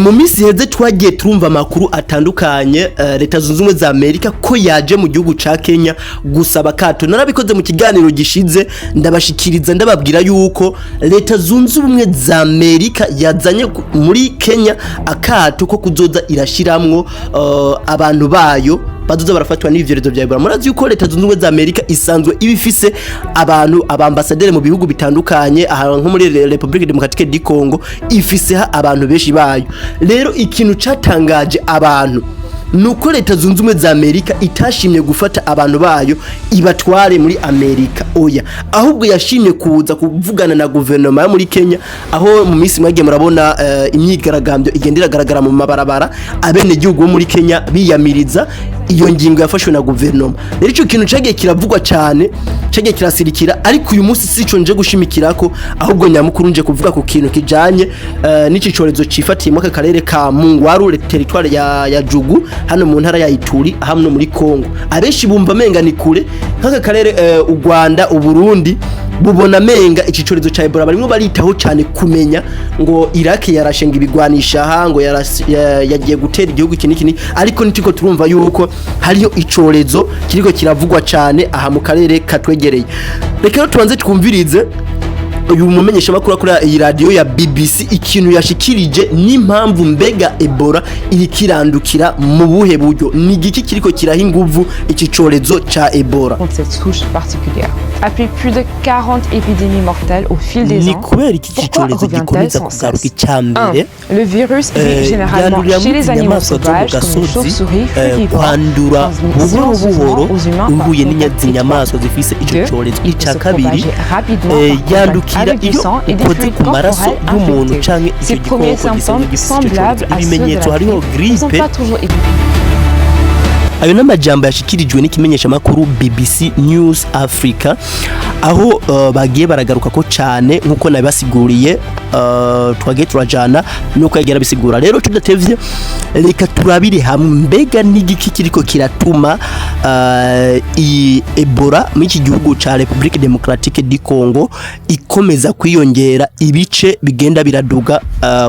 Mu minsi heze twagiye turumva amakuru atandukanye leta zunze ubumwe za Amerika ko yaje mu gihugu ca Kenya gusaba kato. Narabikoze mu kiganiro gishize ndabashikiriza ndababwira yuko leta zunze ubumwe za Amerika yazanye muri Kenya akato ko kuzoza irashiramwo abantu bayo baduza barafatwa n'ivyerezo vya Ebola. Murazi yuko leta zunze ubumwe za Amerika isanzwe ibifise abantu abambasaderi mu bihugu bitandukanye aha nko muri Republique Democratique du Congo ifise abantu beshi bayo. Rero ikintu catangaje abantu nuko leta zunze ubumwe za Amerika itashimye gufata abantu bayo ibatware muri Amerika oya, ahubwo yashimye kuza kuvugana na guverinoma yo muri Kenya, aho mu minsi mwagiye murabona imyigaragambyo igendera garagara mu mabarabara abene gihugu muri Kenya biyamiriza iyo ngingo yafashwe na guverinoma. Rero ico kintu cagiye kiravugwa cyane, cagiye kirasirikira, ariko uyu munsi sico nje gushimikirako, ahubwo nyamukuru nje kuvuga ku kintu kijanye n'icicorezo cifatiye mu karere ka Mungwaru territoire ya Jugu hano mu ntara ya Ituri hamwe muri Congo. Abeshi bumva menga ni kure nk'aka karere u Rwanda u Burundi bubona menga icicorezo ca Ebola barimo baritaho cyane kumenya ngo Iraq yarashenga ibigwanisha ha ngo yagiye gutera igihugu kiniki, ariko nitiko turumva yuko hariyo icorezo kiriko kiravugwa cyane aha mu karere katwegereye. Reka tubanze twumvirize uyu mumenyesha makuru akora iyi radio ya BBC ikintu yashikirije n'impamvu mbega Ebola iri kirandukira mu buhe buryo, ni giki kiriko kiraha inguvu iki corezo ca Ebola. Cette souche particulière a fait plus de 40 épidémies mortelles au fil des ans. Pourquoi revient-elle sans cesse? Le virus vit généralement chez les animaux sauvages comme les chauves-souris, frugivores, transmissible aux humains par contact étroit. 2. Il peut se propager rapidement avec du sang et des fluides corporels infectés. Ces premiers symptômes semblables à ceux de la grippe ne sont pas toujours évidents. Ayo n'amajambo yashikirijwe n'ikimenyesha makuru BBC News Africa, aho bagiye baragaruka ko cyane nkuko nabibasiguriye twagiye turajana nuko yagera bisigura. Rero tudatevye reka turabire hamwe mbega n'igiki kiriko kiratuma Ebola mu iki gihugu ca Republique Democratique du Congo ikomeza kwiyongera ibice bigenda biraduga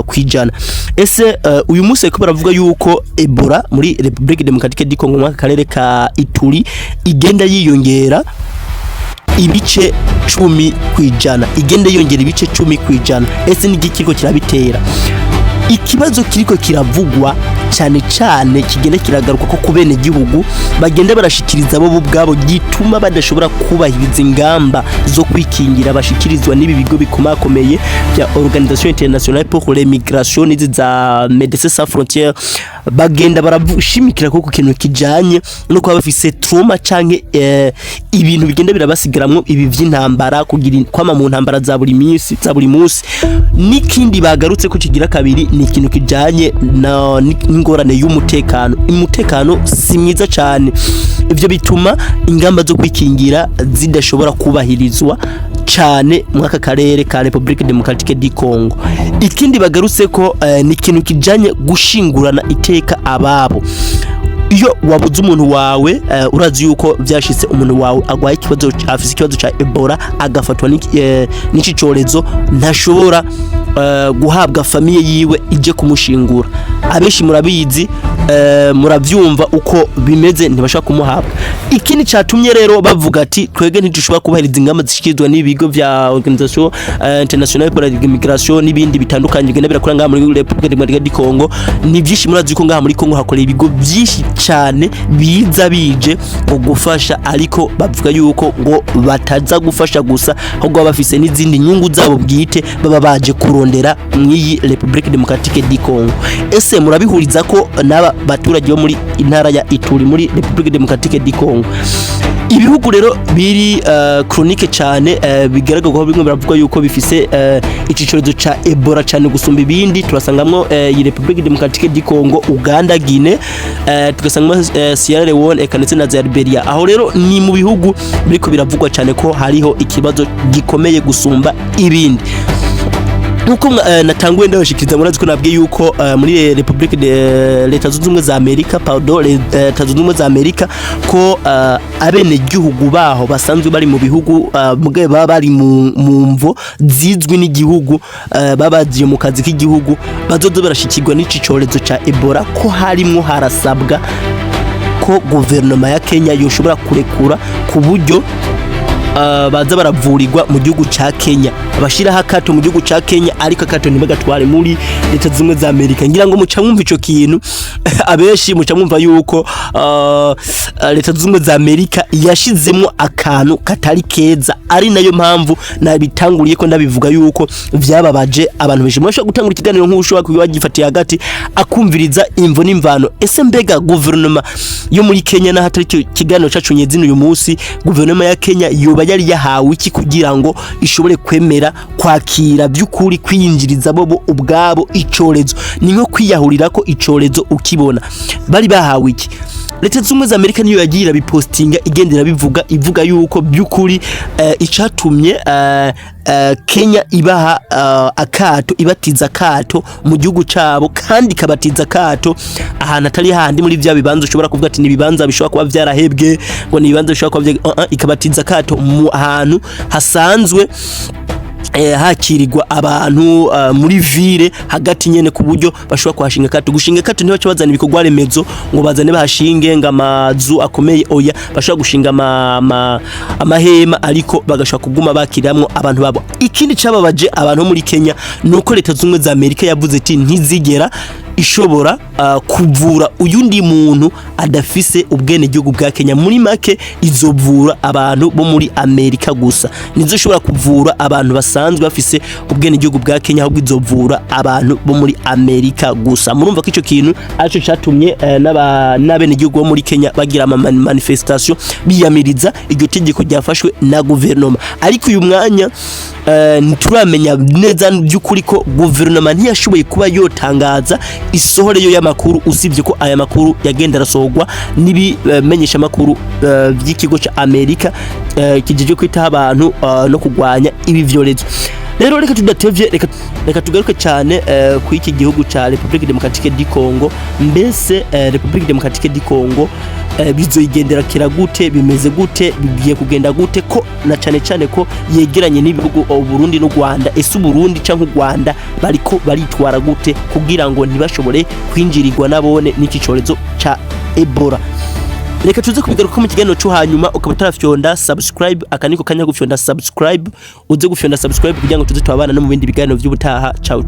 kwijana. Ese uyu munsi ko baravuga yuko Ebola muri Republique Democratique du Congo mu karere ka Ituri igenda yiyongera ibice 10 kwijana, igenda yongera ibice 10 kwijana. Ese ni gikiko kirabitera? Ikibazo kiriko kiravugwa cyane cyane kigenda kiragaruka ko kubene gihugu bagenda barashikiriza bo bwabo gituma badashobora kubahiriza ingamba zo kwikingira bashikirizwa n'ibi bigo bikomakomeye bya Organisation Internationale pour les Migrations za Médecins Sans Frontières. Bagenda baravushimikira ko kintu kijanye no kuba bafise trauma canke ibintu bigenda birabasigiramwo ibi vy'intambara kugira kwama mu ntambara za buri munsi. Nikindi bagarutse ko kigira kabiri ni ikintu kijanye n'ingorane y'umutekano. Umutekano si mwiza cyane, ivyo bituma ingamba zo kwikingira zidashobora kubahirizwa cyane mu aka karere ka Republique Democratique du Congo. Ikindi bagarutse ko ni ikintu kijanye gushingurana iteka ababo. Iyo wabuze umuntu wawe urazi yuko byashitse umuntu wawe agwaye ikibazo afise ikibazo ca Ebola agafatwa n'iki corezo ntashobora guhabwa famiye yiwe ije kumushingura. Abeshi murabizi muravyumva uko bimeze ntibashaka kumuhabwa. Ikindi catumye rero bavuga ati twege ntitushobora kubahiriza ingamba zishikirizwa n'ibigo vya Organisation Internationale pour les Migrations n'ibindi bitandukanye bigenda birakora ngaha muri Republique Democratique du Congo. Ni byinshi murazi ko ngaha muri Congo hakorera ibigo byinshi cyane biza bije ngo gufasha, ariko bavuga yuko ngo bataza gufasha gusa ahubwo bafise n'izindi nyungu zabo bwite baba baje kurondera mw'iyi Republique Democratique du Congo. Ese murabihuriza ko n'aba baturage bo muri intara ya Ituri muri Republique Democratique du Congo ibihugu rero biri chronique cyane bigaragara ko bimwe baravuga yuko bifise ikicorezo ca Ebola cyane gusumba ibindi. Turasangamwe iyi Republique Democratique du Congo, Uganda, Guinea, tugasangamo Sierra Leone ndetse na Liberia. Aho rero ni mu bihugu biriko biravugwa cyane ko hariho ikibazo gikomeye gusumba ibindi. nkuko natanguye ndabashikiriza murazi ko nabwiye yuko muri Republique de Leta Zunze Ubumwe za Amerika Leta Zunze Ubumwe za Amerika ko abene gihugu baho basanzwe bari mu bihugu mugabe baba bari mu mvo zizwi n'igihugu babaziye mu kazi k'igihugu bazozo barashikirwa n'ici corezo ca Ebola ko harimo harasabwa ko guverinoma ya Kenya yoshobora kurekura ku buryo baza baravurirwa mu gihugu ca Kenya abashiraho akato mu gihugu ca Kenya ariko akato ntibagatware muri Leta Zunze za Amerika ngira ngo muca mwumva ico kintu abeshi muca mwumva yuko Leta Zunze za Amerika yashizemo akantu katari keza ari nayo mpamvu nabitanguriye ko ndabivuga yuko vyababaje abantu benshi mwashaka gutangura ikiganiro nk'ushobora kugifatiye hagati akumviriza imvo n'imvano ese mbega guverinoma yo muri Kenya na hatari kiganiro cacu nyezino uyu munsi guverinoma ya Kenya yoba yari yahawe iki kugira ngo ishobore kwemera kwakira by'ukuri kwiyinjiriza bobo ubwabo icorezo ni nko kwiyahurira ko icorezo ukibona bari bahawe iki Leta Zunze za Amerika niyo yagira bipostinga igendera ivuga yuko by'ukuri icatumye Kenya ibaha akato ibatiza akato mu gihugu cabo kandi kabatiza akato ahantu atari handi muri vya bibanzo ushobora kuvuga ati ni bibanza bishobora kuba vyarahebwe ngo ni bibanza bishobora kuba ikabatiza akato mu hantu hasanzwe hakirirwa abantu muri ville hagati nyene ku buryo bashobora kwashinga kato gushinga kato ntibace bazana ibikorwa remezo ngo bazane bahashinge ngamazu akomeye oya bashobora gushinga amahema ariko bagashobora kuguma bakiramwo abantu babo ikindi cababaje abantu muri Kenya nuko Leta Zunze za Amerika yavuze ati ntizigera ishobora kuvura uyundi muntu adafise ubwene gihugu bwa Kenya muri make izovura abantu bo muri Amerika gusa nizo ishobora kuvura abantu basanzwe bafise ubwene gihugu bwa Kenya ahubwo izovura abantu bo muri Amerika gusa murumva ko ico kintu aco catumye n'abene gihugu bo muri Kenya bagira manifestation biyamiriza iryo tegeko ryafashwe na guverinoma ariko uyu mwanya nturamenya neza by'ukuri ko guverinoma ntiyashoboye kuba yotangaza isohore yo y'amakuru usibye ko aya makuru yagenda rasohogwa nibimenyesha makuru by'ikigo ca Amerika kijeje kwita abantu no kugwanya ibi vyorezo rero reka tudatevye reka tugaruke cyane ku iki gihugu ca Republique Democratique du Congo mbese Republique Democratique du Congo bizoyigendera kira gute bimeze gute bigiye kugenda gute ko na cyane ko yegeranye n'ibihugu Burundi no Rwanda ese Burundi canke Rwanda bariko baritwara gute kugira ngo ntibashobore kwinjirirwa nabone n'iki corezo ca Ebola reka tuze kubigaruka mu kiganiro cyo hanyuma ukaba tarafyonda subscribe akaniko kanya gufyonda subscribe uze gufyonda subscribe kugira ngo tuze twabana no mu bindi biganiro by'ubutaha ciao